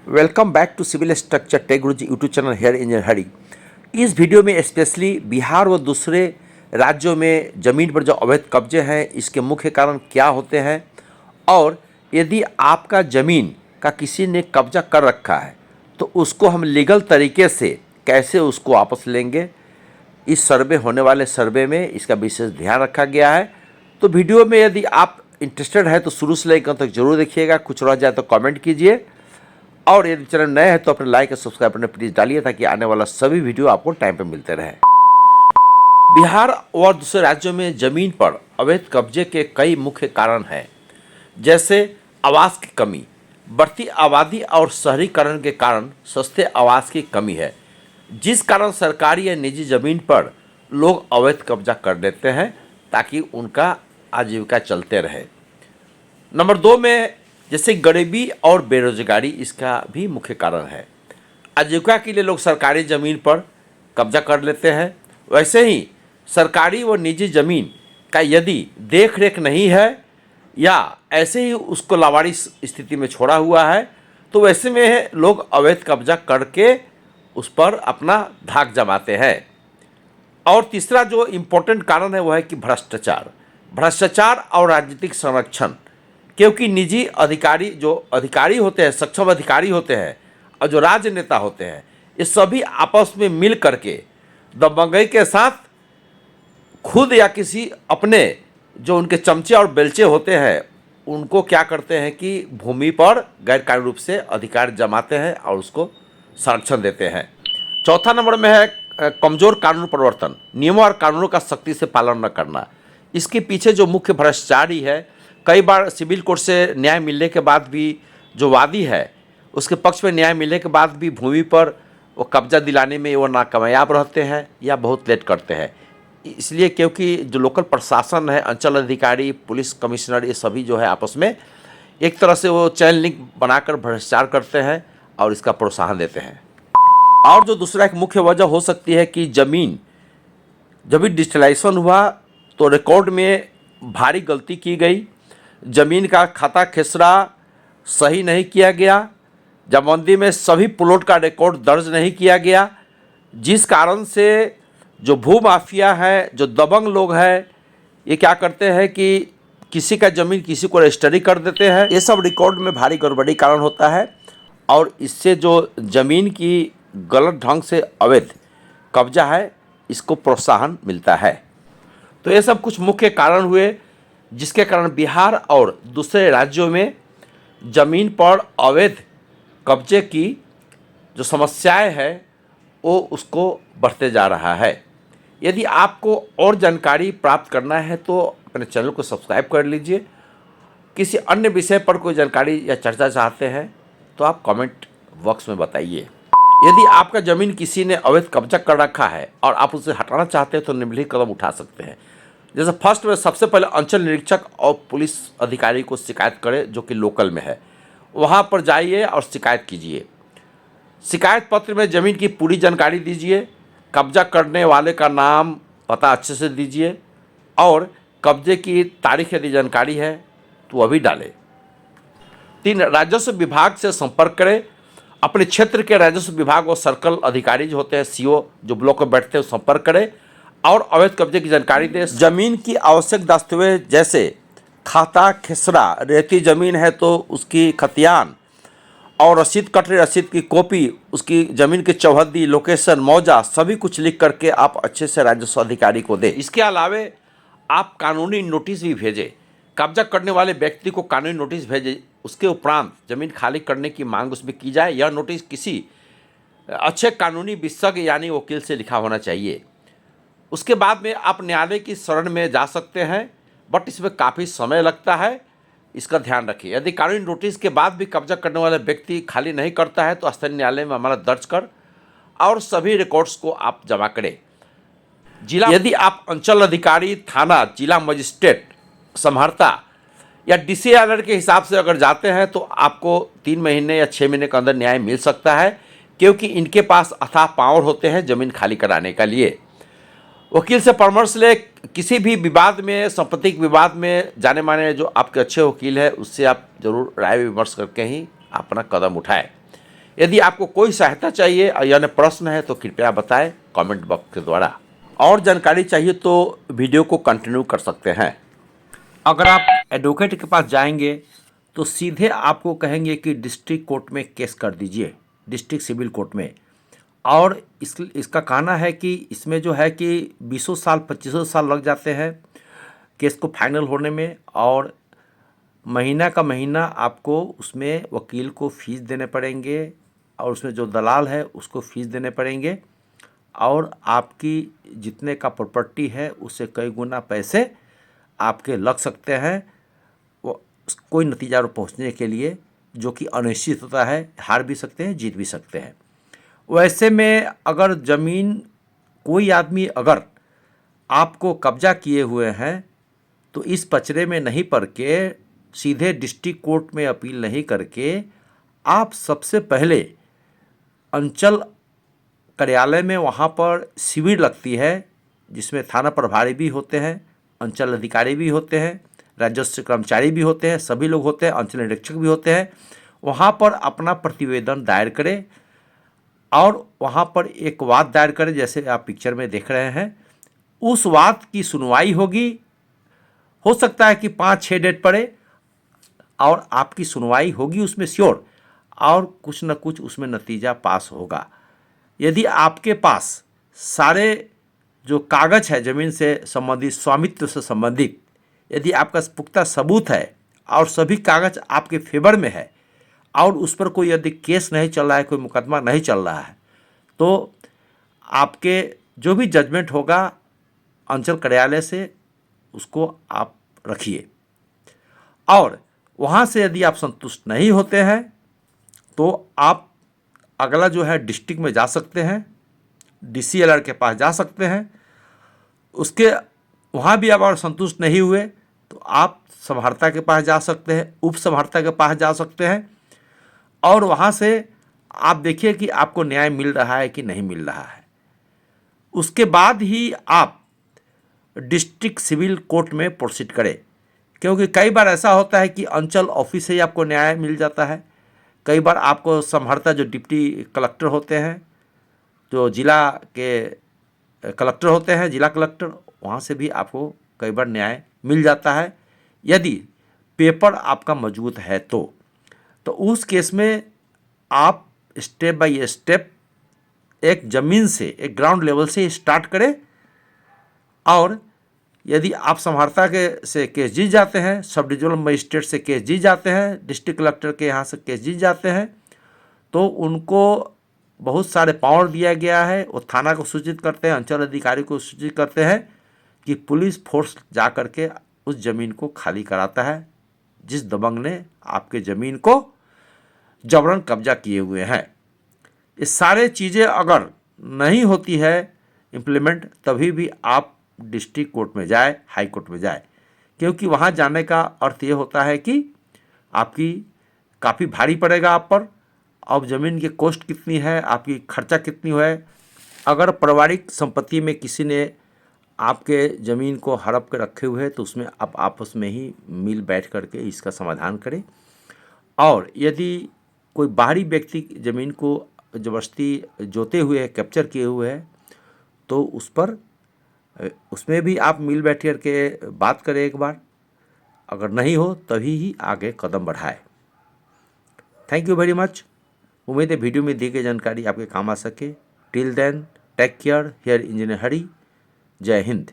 Welcome back to Civil Structure Tech Guruji YouTube channel here engineer Hari. इस video में specially Bihar व दूसरे राज्यों में ज़मीन पर जो अवैध कब्जे हैं इसके मुख्य कारण क्या होते हैं और यदि आपका ज़मीन का किसी ने कब्जा कर रखा है तो उसको हम लीगल तरीके से कैसे उसको वापस लेंगे, इस सर्वे होने वाले सर्वे में इसका विशेष ध्यान रखा गया है। तो वीडियो में यदि आप इंटरेस्टेड है तो शुरू से लेकर तक जरूर देखिएगा, कुछ रह जाए तो कमेंट कीजिए और यदि चैनल नए हैं तो अपने लाइक और सब्सक्राइब बटन प्लीज़ डालिए ताकि आने वाला सभी वीडियो आपको टाइम पे मिलते रहे। बिहार और दूसरे राज्यों में ज़मीन पर अवैध कब्जे के कई मुख्य कारण हैं, जैसे आवास की कमी, बढ़ती आबादी और शहरीकरण के कारण सस्ते आवास की कमी है, जिस कारण सरकारी या निजी ज़मीन पर लोग अवैध कब्जा कर लेते हैं ताकि उनका आजीविका चलते रहे। नंबर 2 में जैसे गरीबी और बेरोजगारी इसका भी मुख्य कारण है। आजीविका के लिए लोग सरकारी ज़मीन पर कब्जा कर लेते हैं। वैसे ही सरकारी व निजी ज़मीन का यदि देख रेख नहीं है या ऐसे ही उसको लावारिस स्थिति में छोड़ा हुआ है तो वैसे में लोग अवैध कब्जा करके उस पर अपना धाक जमाते हैं। और तीसरा जो इम्पोर्टेंट कारण है वह है कि भ्रष्टाचार और राजनीतिक संरक्षण, क्योंकि निजी अधिकारी जो अधिकारी होते हैं, सक्षम अधिकारी होते हैं और जो राजनेता होते हैं, ये सभी आपस में मिल करके दबंगई के साथ खुद या किसी अपने जो उनके चमचे और बेलचे होते हैं उनको क्या करते हैं कि भूमि पर गैरकानूनी रूप से अधिकार जमाते हैं और उसको संरक्षण देते हैं। चौथा नंबर में है कमज़ोर कानून प्रवर्तन, नियमों और कानूनों का सख्ती से पालन न करना। इसके पीछे जो मुख्य भ्रष्टाचार ही है, कई बार सिविल कोर्ट से न्याय मिलने के बाद भी जो वादी है उसके पक्ष में न्याय मिलने के बाद भी भूमि पर वो कब्जा दिलाने में वो नाकामयाब रहते हैं या बहुत लेट करते हैं। इसलिए क्योंकि जो लोकल प्रशासन है, अंचल अधिकारी, पुलिस कमिश्नर, ये सभी जो है आपस में एक तरह से वो चैन लिंक बनाकर भ्रष्टाचार करते हैं और इसका प्रोत्साहन देते हैं। और जो दूसरा एक मुख्य वजह हो सकती है कि ज़मीन जब भी डिजिटलाइजेशन हुआ तो रिकॉर्ड में भारी गलती की गई, ज़मीन का खाता खसरा सही नहीं किया गया, जमाबंदी में सभी प्लॉट का रिकॉर्ड दर्ज नहीं किया गया, जिस कारण से जो भू माफिया है, जो दबंग लोग हैं, ये क्या करते हैं कि किसी का ज़मीन किसी को रजिस्ट्री कर देते हैं। ये सब रिकॉर्ड में भारी गड़बड़ी कारण होता है और इससे जो ज़मीन की गलत ढंग से अवैध कब्जा है इसको प्रोत्साहन मिलता है। तो ये सब कुछ मुख्य कारण हुए जिसके कारण बिहार और दूसरे राज्यों में ज़मीन पर अवैध कब्जे की जो समस्याएं हैं वो उसको बढ़ते जा रहा है। यदि आपको और जानकारी प्राप्त करना है तो अपने चैनल को सब्सक्राइब कर लीजिए। किसी अन्य विषय पर कोई जानकारी या चर्चा चाहते हैं तो आप कमेंट बॉक्स में बताइए। यदि आपका ज़मीन किसी ने अवैध कब्जा कर रखा है और आप उसे हटाना चाहते हैं तो निम्नलिखित कदम उठा सकते हैं। जैसे फर्स्ट में सबसे पहले अंचल निरीक्षक और पुलिस अधिकारी को शिकायत करें जो कि लोकल में है, वहाँ पर जाइए और शिकायत कीजिए। शिकायत पत्र में ज़मीन की पूरी जानकारी दीजिए, कब्जा करने वाले का नाम पता अच्छे से दीजिए और कब्जे की तारीख यदि जानकारी है तो वह भी डालें। 3, राजस्व विभाग से संपर्क करें। अपने क्षेत्र के राजस्व विभाग और सर्कल अधिकारी जो होते हैं, सीओ जो ब्लॉक में बैठते हैं, संपर्क करें और अवैध कब्जे की जानकारी दें। ज़मीन की आवश्यक दस्तावेज जैसे खाता खसरा, रेती ज़मीन है तो उसकी खतियान और रसीद, कटरी रसीद की कॉपी, उसकी ज़मीन की चौहद्दी, लोकेशन, मौजा, सभी कुछ लिख करके आप अच्छे से राजस्व अधिकारी को दें। इसके अलावे आप कानूनी नोटिस भी भेजें, कब्जा करने वाले व्यक्ति को कानूनी नोटिस भेजें। उसके उपरांत ज़मीन खाली करने की मांग उसमें की जाए। यह नोटिस किसी अच्छे कानूनी विशेषज्ञ यानी वकील से लिखा होना चाहिए। उसके बाद में आप न्यायालय की शरण में जा सकते हैं, बट इसमें काफ़ी समय लगता है, इसका ध्यान रखिए। यदि कानूनी नोटिस के बाद भी कब्जा करने वाला व्यक्ति खाली नहीं करता है तो स्थानीय न्यायालय में मामला दर्ज कर और सभी रिकॉर्ड्स को आप जमा करें। जिला यदि आप अंचल अधिकारी, थाना, जिला मजिस्ट्रेट, समहर्ता या DCR के हिसाब से अगर जाते हैं तो आपको 3 महीने या 6 महीने के अंदर न्याय मिल सकता है, क्योंकि इनके पास अथाह पावर होते हैं ज़मीन खाली कराने के लिए। वकील से परामर्श ले, किसी भी विवाद में, संपत्तिक विवाद में जाने माने जो आपके अच्छे वकील हैं उससे आप जरूर राय विमर्श करके ही अपना कदम उठाएं। यदि आपको कोई सहायता चाहिए या अन्य प्रश्न है तो कृपया बताएं कमेंट बॉक्स के द्वारा। और जानकारी चाहिए तो वीडियो को कंटिन्यू कर सकते हैं। अगर आप एडवोकेट के पास जाएंगे तो सीधे आपको कहेंगे कि डिस्ट्रिक्ट कोर्ट में केस कर दीजिए, डिस्ट्रिक्ट सिविल कोर्ट में। और इसका कहना है कि इसमें जो है कि 20 साल 25 साल लग जाते हैं केस को फाइनल होने में, और महीना का महीना आपको उसमें वकील को फीस देने पड़ेंगे, और उसमें जो दलाल है उसको फीस देने पड़ेंगे, और आपकी जितने का प्रॉपर्टी है उससे कई गुना पैसे आपके लग सकते हैं वो कोई नतीजा पर पहुंचने के लिए, जो कि अनिश्चित होता है, हार भी सकते हैं जीत भी सकते हैं। वैसे में अगर ज़मीन कोई आदमी अगर आपको कब्जा किए हुए हैं तो इस पचड़े में नहीं पड़ के सीधे डिस्ट्रिक्ट कोर्ट में अपील नहीं करके आप सबसे पहले अंचल कार्यालय में, वहाँ पर शिविर लगती है जिसमें थाना प्रभारी भी होते हैं, अंचल अधिकारी भी होते हैं, राजस्व कर्मचारी भी होते हैं, सभी लोग होते हैं, अंचल निरीक्षक भी होते हैं। वहाँ पर अपना प्रतिवेदन दायर करें और वहाँ पर एक वाद दायर करें, जैसे आप पिक्चर में देख रहे हैं। उस वाद की सुनवाई होगी, हो सकता है कि 5-6 डेट पड़े, और आपकी सुनवाई होगी उसमें श्योर, और कुछ न कुछ उसमें नतीजा पास होगा। यदि आपके पास सारे जो कागज है ज़मीन से संबंधित, स्वामित्व से संबंधित, यदि आपका पुख्ता सबूत है और सभी कागज आपके फेवर में है, और उस पर कोई यदि केस नहीं चल रहा है, कोई मुकदमा नहीं चल रहा है, तो आपके जो भी जजमेंट होगा अंचल कार्यालय से उसको आप रखिए। और वहाँ से यदि आप संतुष्ट नहीं होते हैं तो आप अगला जो है डिस्ट्रिक्ट में जा सकते हैं, DCLR के पास जा सकते हैं। उसके वहाँ भी आप अगर संतुष्ट नहीं हुए तो आप समहर्ता के पास जा सकते हैं, उप समहर्ता के पास जा सकते हैं, और वहाँ से आप देखिए कि आपको न्याय मिल रहा है कि नहीं मिल रहा है। उसके बाद ही आप डिस्ट्रिक्ट सिविल कोर्ट में प्रोसीड करें, क्योंकि कई बार ऐसा होता है कि अंचल ऑफिस से ही आपको न्याय मिल जाता है। कई बार आपको समहर्ता जो डिप्टी कलेक्टर होते हैं, जो जिला के कलेक्टर होते हैं, जिला कलेक्टर, वहाँ से भी आपको कई बार न्याय मिल जाता है यदि पेपर आपका मजबूत है तो उस केस में आप स्टेप बाय स्टेप एक ज़मीन से, एक ग्राउंड लेवल से स्टार्ट करें। और यदि आप समहर्ता के से केस जीत जाते हैं, सब डिविजनल मजिस्ट्रेट से केस जीत जाते हैं, डिस्ट्रिक्ट कलेक्टर के यहाँ से केस जीत जाते हैं, तो उनको बहुत सारे पावर दिया गया है। वो थाना को सूचित करते हैं, अंचल अधिकारी को सूचित करते हैं कि पुलिस फोर्स जा कर के उस ज़मीन को खाली कराता है जिस दबंग ने आपके ज़मीन को जबरन कब्जा किए हुए हैं। ये सारे चीज़ें अगर नहीं होती है इम्प्लीमेंट, तभी भी आप डिस्ट्रिक्ट कोर्ट में जाए, हाई कोर्ट में जाए, क्योंकि वहाँ जाने का अर्थ ये होता है कि आपकी काफ़ी भारी पड़ेगा आप पर। अब ज़मीन की कॉस्ट कितनी है, आपकी खर्चा कितनी है। अगर पारिवारिक संपत्ति में किसी ने आपके ज़मीन को हड़प के रखे हुए हैं तो उसमें आप आपस में ही मिल बैठ करके इसका समाधान करें। और यदि कोई बाहरी व्यक्ति ज़मीन को ज़बरदस्ती जोते हुए, कैप्चर किए हुए है, तो उस पर उसमें भी आप मिल बैठ कर के बात करें एक बार। अगर नहीं हो तभी ही आगे कदम बढ़ाए। Thank you very much. उम्मीद है वीडियो में दी गई जानकारी आपके काम आ सके। Till then take care, here engineer Hari. जय हिंद।